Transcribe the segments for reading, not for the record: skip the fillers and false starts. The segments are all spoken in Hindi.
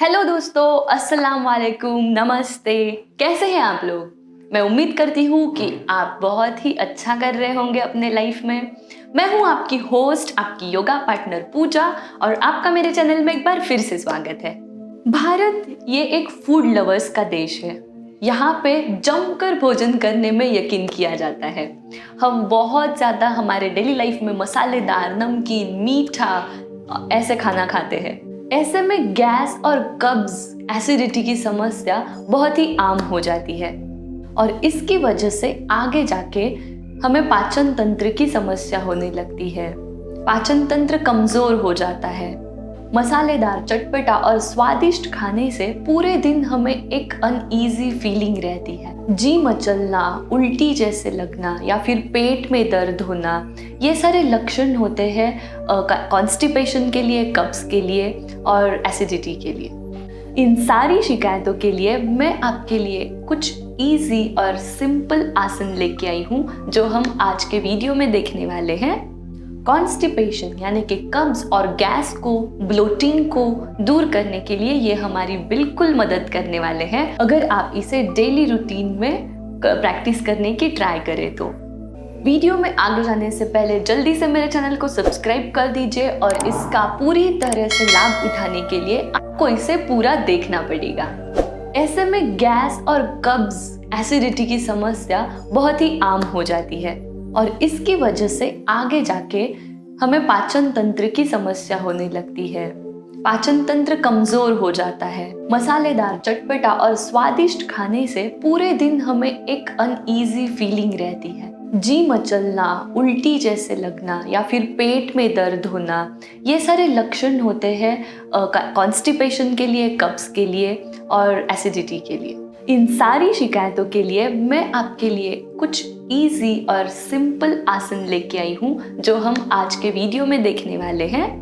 हेलो दोस्तों, अस्सलाम वालेकुम, नमस्ते। कैसे हैं आप लोग? मैं उम्मीद करती हूँ कि आप बहुत ही अच्छा कर रहे होंगे अपने लाइफ में। मैं हूँ आपकी होस्ट, आपकी योगा पार्टनर पूजा, और आपका मेरे चैनल में एक बार फिर से स्वागत है। भारत ये एक फूड लवर्स का देश है। यहाँ पे जमकर भोजन करने में यकीन किया जाता है। हम बहुत ज़्यादा हमारे डेली लाइफ में मसालेदार, नमकीन, मीठा ऐसे खाना खाते हैं। ऐसे में गैस और कब्ज, एसिडिटी की समस्या बहुत ही आम हो जाती है और इसकी वजह से आगे जाके हमें पाचन तंत्र की समस्या होने लगती है। पाचन तंत्र कमजोर हो जाता है। मसालेदार, चटपटा और स्वादिष्ट खाने से पूरे दिन हमें एक अनईजी फीलिंग रहती है। जी मचलना, उल्टी जैसे लगना या फिर पेट में दर्द होना, ये सारे लक्षण होते हैं कॉन्स्टिपेशन के लिए, कब्ज के लिए और एसिडिटी के लिए। इन सारी शिकायतों के लिए मैं आपके लिए कुछ इजी और सिंपल आसन लेके आई हूँ जो हम आज के वीडियो में देखने वाले हैं। कॉन्स्टिपेशन यानी कि कब्ज और गैस को, ब्लोटिंग को दूर करने के लिए ये हमारी बिल्कुल मदद करने वाले हैं अगर आप इसे डेली रूटीन में प्रैक्टिस करने की ट्राई करें तो। वीडियो में आगे जाने से पहले जल्दी से मेरे चैनल को सब्सक्राइब कर दीजिए और इसका पूरी तरह से लाभ उठाने के लिए आपको इसे पूरा देखना पड़ेगा। ऐसे में गैस और कब्ज, एसिडिटी की समस्या बहुत ही आम हो जाती है और इसकी वजह से आगे जाके हमें पाचन तंत्र की समस्या होने लगती है। पाचन तंत्र कमजोर हो जाता है। मसालेदार, चटपटा और स्वादिष्ट खाने से पूरे दिन हमें एक अनईजी फीलिंग रहती है। जी मचलना, उल्टी जैसे लगना या फिर पेट में दर्द होना, ये सारे लक्षण होते हैं कॉन्स्टिपेशन के लिए, कब्ज के लिए और एसिडिटी के लिए। इन सारी शिकायतों के लिए मैं आपके लिए कुछ इजी और सिंपल आसन लेके आई हूँ जो हम आज के वीडियो में देखने वाले हैं।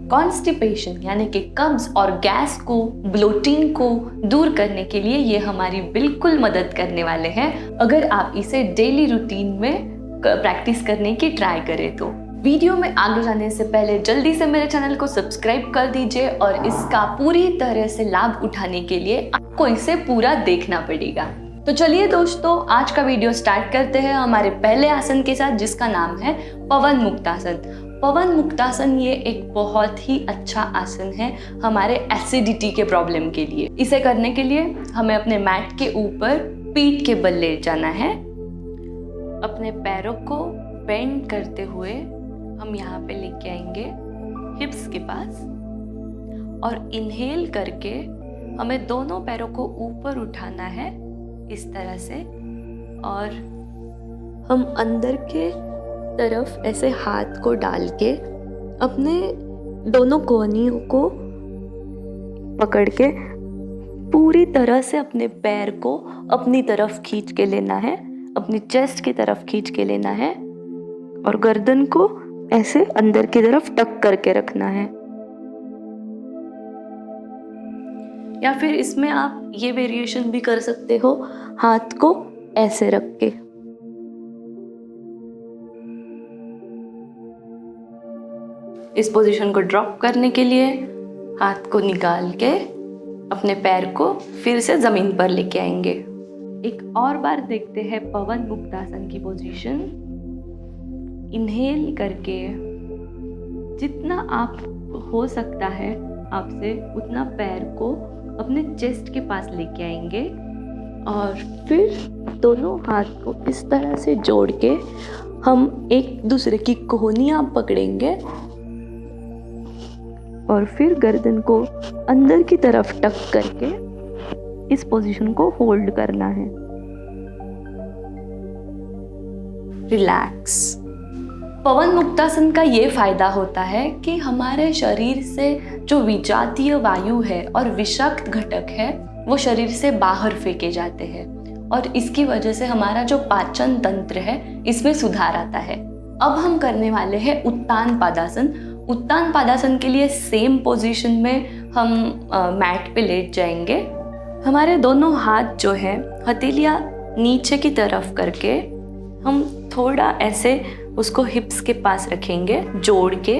कॉन्स्टिपेशन यानी कि कब्ज और गैस को, ब्लोटिंग को दूर करने के लिए ये हमारी बिल्कुल मदद करने वाले हैं अगर आप इसे डेली रूटीन में प्रैक्टिस करने की ट्राई करें तो। वीडियो में आगे जाने से पहले जल्दी से मेरे चैनल को सब्सक्राइब कर दीजिए और इसका पूरी तरह से लाभ उठाने के लिए आपको इसे पूरा देखना पड़ेगा। तो चलिए दोस्तों, आज का वीडियो स्टार्ट करते हैं हमारे पहले आसन के साथ जिसका नाम है पवन मुक्तासन। पवन मुक्तासन ये एक बहुत ही अच्छा आसन है हमारे एसिडिटी के प्रॉब्लम के लिए। इसे करने के लिए हमें अपने मैट के ऊपर पीठ के बल लेट जाना है। अपने पैरों को बेंड करते हुए हम यहाँ पे लेके आएंगे हिप्स के पास और इनहेल करके हमें दोनों पैरों को ऊपर उठाना है इस तरह से, और हम अंदर के तरफ ऐसे हाथ को डाल के अपने दोनों कोहनियों को पकड़ के पूरी तरह से अपने पैर को अपनी तरफ खींच के लेना है, अपनी चेस्ट की तरफ खींच के लेना है और गर्दन को ऐसे अंदर की तरफ टक करके रखना है। या फिर इसमें आप ये वेरिएशन भी कर सकते हो, हाथ को ऐसे रख के। इस पोजीशन को ड्रॉप करने के लिए हाथ को निकाल के अपने पैर को फिर से जमीन पर लेके आएंगे। एक और बार देखते हैं पवन मुक्तासन की पोजीशन। इनहेल करके जितना आप हो सकता है आपसे उतना पैर को अपने चेस्ट के पास लेके आएंगे और फिर दोनों हाथ को इस तरह से जोड़ के हम एक दूसरे की कोहनियां पकड़ेंगे और फिर गर्दन को अंदर की तरफ टक करके इस पोजीशन को होल्ड करना है। रिलैक्स। पवन मुक्तासन का ये फायदा होता है कि हमारे शरीर से जो विजातीय वायु है और विषाक्त घटक है वो शरीर से बाहर फेंके जाते हैं और इसकी वजह से हमारा जो पाचन तंत्र है इसमें सुधार आता है। अब हम करने वाले हैं उत्तान पादासन। उत्तान पादासन के लिए सेम पोजीशन में हम मैट पे लेट जाएंगे। हमारे दोनों हाथ जो है हथेलियाँ नीचे की तरफ करके हम थोड़ा ऐसे उसको हिप्स के पास रखेंगे जोड़ के,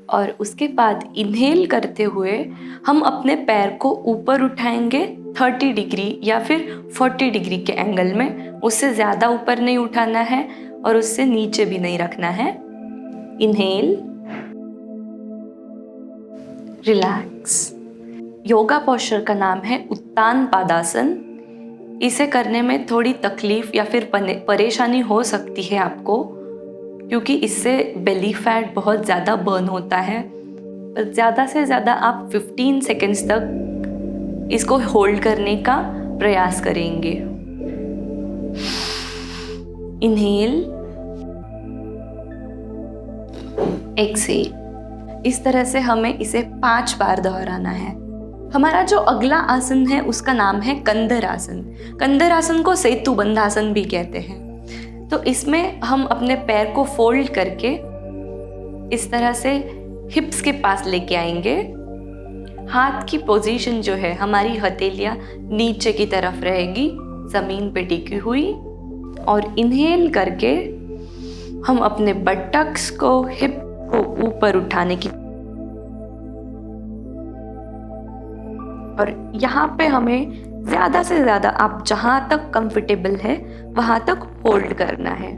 और उसके बाद इन्हेल करते हुए हम अपने पैर को ऊपर उठाएंगे 30 डिग्री या फिर 40 डिग्री के एंगल में। उससे ज़्यादा ऊपर नहीं उठाना है और उससे नीचे भी नहीं रखना है। Inhale, relax. योगा पोस्चर का नाम है उत्तान पादासन। इसे करने में थोड़ी तकलीफ या फिर परेशानी हो सकती है आपको, क्योंकि इससे बेली फैट बहुत ज़्यादा बर्न होता है। पर ज़्यादा से ज़्यादा आप 15 सेकेंड्स तक इसको होल्ड करने का प्रयास करेंगे। Inhale, exhale. इस तरह से हमें इसे 5 बार दोहराना है। हमारा जो अगला आसन है उसका नाम है कंदर आसन। कंदर आसन को सेतु बंध आसन भी कहते हैं। तो इसमें हम अपने पैर को फोल्ड करके इस तरह से हिप्स के पास लेके आएंगे। हाथ की पोजीशन जो है, हमारी हथेलियां नीचे की तरफ रहेगी, जमीन पे टिकी हुई। और इनहेल करके हम अपने बटक्स को, हिप को ऊपर उठाने की, और यहाँ पे हमें ज़्यादा से ज़्यादा आप जहाँ तक कंफर्टेबल है वहाँ तक होल्ड करना है।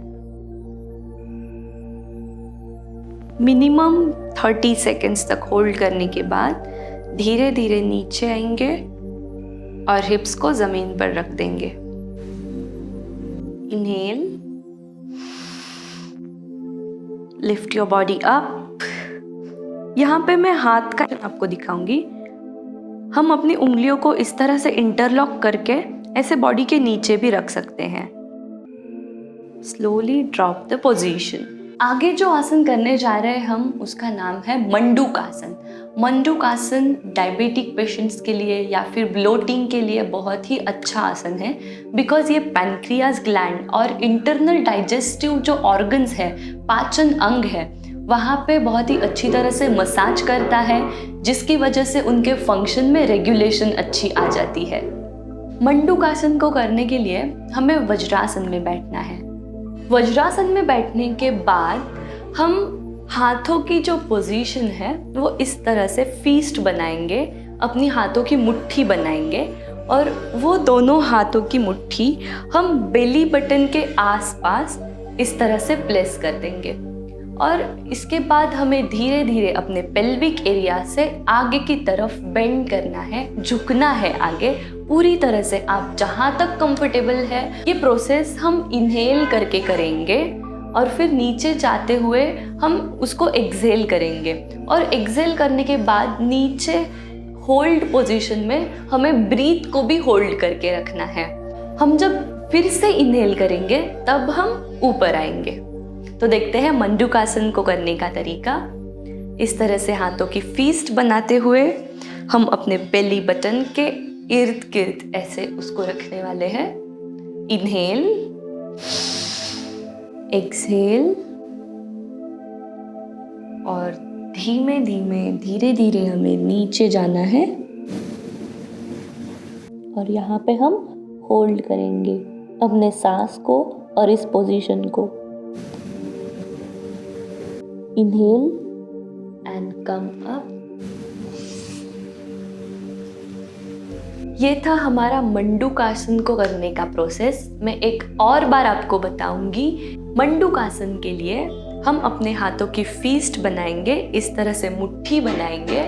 मिनिमम 30 सेकेंड्स तक होल्ड करने के बाद धीरे धीरे नीचे आएंगे और हिप्स को ज़मीन पर रख देंगे। Inhale, lift your body up. यहाँ पे मैं हाथ का आपको दिखाऊंगी। हम अपनी उंगलियों को इस तरह से इंटरलॉक करके ऐसे बॉडी के नीचे भी रख सकते हैं। Slowly drop the position. आगे जो आसन करने जा रहे हैं हम, उसका नाम है मंडूकासन। मंडूकासन डायबिटिक पेशेंट्स के लिए या फिर ब्लोटिंग के लिए बहुत ही अच्छा आसन है, बिकॉज ये पैनक्रियाज ग्लैंड और इंटरनल डाइजेस्टिव जो ऑर्गन्स है, पाचन अंग है, वहाँ पे बहुत ही अच्छी तरह से मसाज करता है, जिसकी वजह से उनके फंक्शन में रेगुलेशन अच्छी आ जाती है। मंडूकासन को करने के लिए हमें वज्रासन में बैठना है। वज्रासन में बैठने के बाद हम हाथों की जो पोजीशन है वो इस तरह से फीस्ट बनाएंगे, अपनी हाथों की मुट्ठी बनाएंगे और वो दोनों हाथों की मुट्ठी हम बेली बटन के आसपास इस तरह से प्लेस कर देंगे। और इसके बाद हमें धीरे धीरे अपने पेल्विक एरिया से आगे की तरफ बेंड करना है, झुकना है आगे पूरी तरह से, आप जहाँ तक कंफर्टेबल है। ये प्रोसेस हम इनहेल करके करेंगे और फिर नीचे जाते हुए हम उसको एक्सहेल करेंगे। और एक्सहेल करने के बाद नीचे होल्ड पोजीशन में हमें ब्रीथ को भी होल्ड करके रखना है। हम जब फिर से इनहेल करेंगे तब हम ऊपर आएंगे। तो देखते हैं मंडूकासन को करने का तरीका। इस तरह से हाथों की फीस्ट बनाते हुए हम अपने बेली बटन के इर्द गिर्द ऐसे उसको रखने वाले हैं। इनहेल, एक्सहेल और धीमे धीमे धीरे धीरे हमें नीचे जाना है और यहाँ पे हम होल्ड करेंगे अपने सांस को और इस पोजीशन को। Inhale and come up। ये था हमारा मंडूकासन को करने का प्रोसेस। मैं एक और बार आपको बताऊंगी। मंडूकासन के लिए हम अपने हाथों की फीस्ट बनाएंगे, इस तरह से मुट्ठी बनाएंगे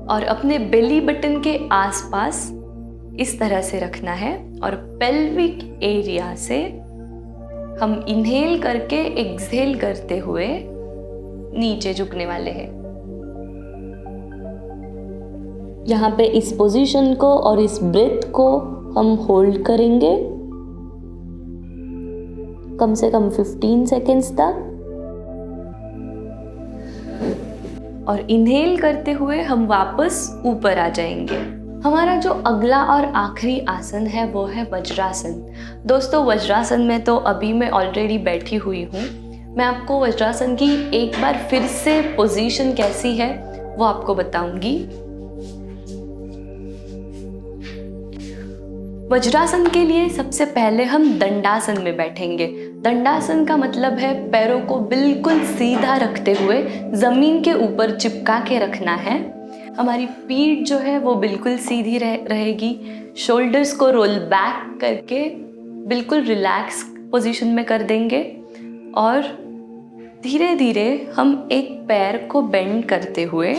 और अपने बेली बटन के आसपास इस तरह से रखना है और पेल्विक एरिया से हम इनहेल करके एक्सहेल करते हुए नीचे झुकने वाले हैं। यहाँ पे इस पोजीशन को और इस ब्रेथ को हम होल्ड करेंगे कम से कम 15 सेकेंड्स तक। और इनहेल करते हुए हम वापस ऊपर आ जाएंगे। हमारा जो अगला और आखिरी आसन है वो है वज्रासन। दोस्तों, वज्रासन में तो अभी मैं ऑलरेडी बैठी हुई हूँ। मैं आपको वज्रासन की एक बार फिर से पोजीशन कैसी है वो आपको बताऊंगी। वज्रासन के लिए सबसे पहले हम दंडासन में बैठेंगे। दंडासन का मतलब है पैरों को बिल्कुल सीधा रखते हुए ज़मीन के ऊपर चिपका के रखना है। हमारी पीठ जो है वो बिल्कुल सीधी रहेगी। शोल्डर्स को रोल बैक करके बिल्कुल रिलैक्स पोजीशन में कर देंगे और धीरे धीरे हम एक पैर को बेंड करते हुए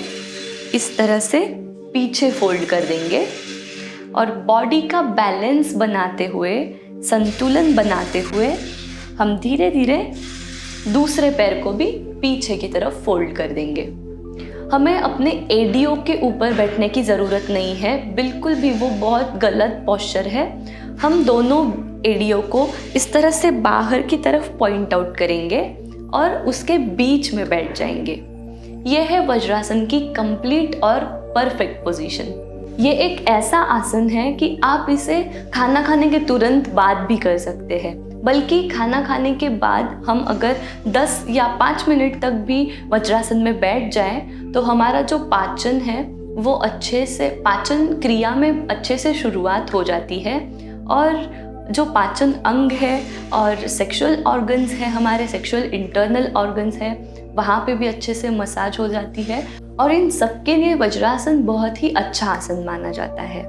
इस तरह से पीछे फोल्ड कर देंगे और बॉडी का बैलेंस बनाते हुए, संतुलन बनाते हुए हम धीरे धीरे दूसरे पैर को भी पीछे की तरफ फोल्ड कर देंगे। हमें अपने एडियो के ऊपर बैठने की ज़रूरत नहीं है, बिल्कुल भी, वो बहुत गलत पोस्चर है। हम दोनों एडियो को इस तरह से बाहर की तरफ पॉइंट आउट करेंगे और उसके बीच में बैठ जाएंगे। यह है वज्रासन की कंप्लीट और परफेक्ट पोजीशन। ये एक ऐसा आसन है कि आप इसे खाना खाने के तुरंत बाद भी कर सकते हैं, बल्कि खाना खाने के बाद हम अगर 10 या 5 मिनट तक भी वज्रासन में बैठ जाएं तो हमारा जो पाचन है वो अच्छे से, पाचन क्रिया में अच्छे से शुरुआत हो जाती है और जो पाचन अंग है और सेक्सुअल ऑर्गन्स है, हमारे सेक्सुअल इंटरनल ऑर्गन्स है, वहाँ पे भी अच्छे से मसाज हो जाती है और इन सब के लिए वज्रासन बहुत ही अच्छा आसन माना जाता है।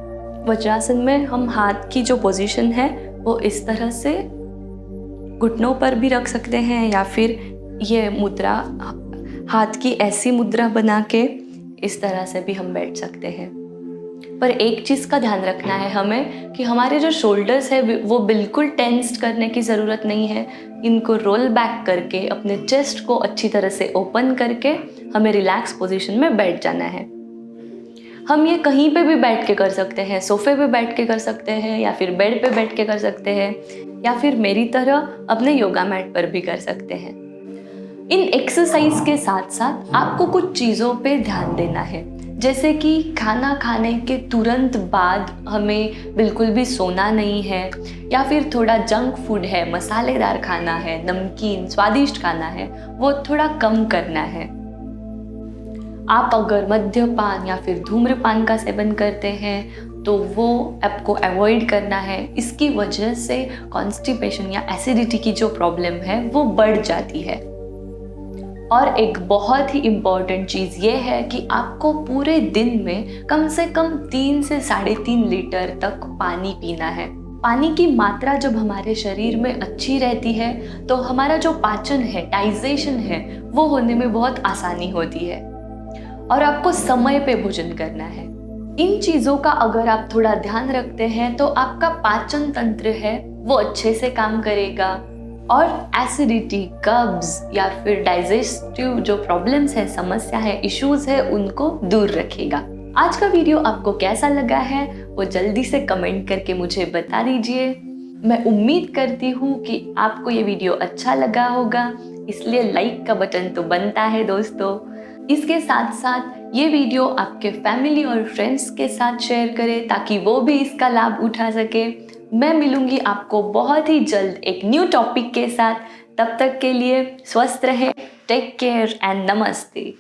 वज्रासन में हम हाथ की जो पोजीशन है वो इस तरह से घुटनों पर भी रख सकते हैं या फिर ये मुद्रा, हाथ की ऐसी मुद्रा बना के इस तरह से भी हम बैठ सकते हैं। पर एक चीज़ का ध्यान रखना है हमें कि हमारे जो शोल्डर्स है वो बिल्कुल टेंस्ड करने की ज़रूरत नहीं है। इनको रोल बैक करके अपने चेस्ट को अच्छी तरह से ओपन करके हमें रिलैक्स पोजीशन में बैठ जाना है। हम ये कहीं पे भी बैठ के कर सकते हैं, सोफे पे बैठ के कर सकते हैं या फिर बेड पे बैठ के कर सकते हैं या फिर मेरी तरह अपने योगा मैट पर भी कर सकते हैं। इन एक्सरसाइज के साथ साथ आपको कुछ चीज़ों पे ध्यान देना है, जैसे कि खाना खाने के तुरंत बाद हमें बिल्कुल भी सोना नहीं है या फिर थोड़ा जंक फूड है, मसालेदार खाना है, नमकीन स्वादिष्ट खाना है, वो थोड़ा कम करना है। आप अगर मद्यपान या फिर धूम्रपान का सेवन करते हैं तो वो आपको अवॉइड करना है। इसकी वजह से कॉन्स्टिपेशन या एसिडिटी की जो प्रॉब्लम है वो बढ़ जाती है। और एक बहुत ही इम्पॉर्टेंट चीज़ ये है कि आपको पूरे दिन में कम से कम 3 से 3.5 लीटर तक पानी पीना है। पानी की मात्रा जब हमारे शरीर में अच्छी रहती है तो हमारा जो पाचन है, डाइजेशन है, वो होने में बहुत आसानी होती है। और आपको समय पे भोजन करना है। इन चीज़ों का अगर आप थोड़ा ध्यान रखते हैं तो आपका पाचन तंत्र है वो अच्छे से काम करेगा और एसिडिटी, कब्ज या फिर डाइजेस्टिव जो प्रॉब्लम्स है, समस्या है, इश्यूज है, उनको दूर रखेगा। आज का वीडियो आपको कैसा लगा है वो जल्दी से कमेंट करके मुझे बता दीजिए। मैं उम्मीद करती हूँ कि आपको ये वीडियो अच्छा लगा होगा, इसलिए लाइक का बटन तो बनता है दोस्तों। इसके साथ साथ ये वीडियो आपके फैमिली और फ्रेंड्स के साथ शेयर करें ताकि वो भी इसका लाभ उठा सके। मैं मिलूंगी आपको बहुत ही जल्द एक न्यू टॉपिक के साथ। तब तक के लिए स्वस्थ रहें, टेक केयर एंड नमस्ते।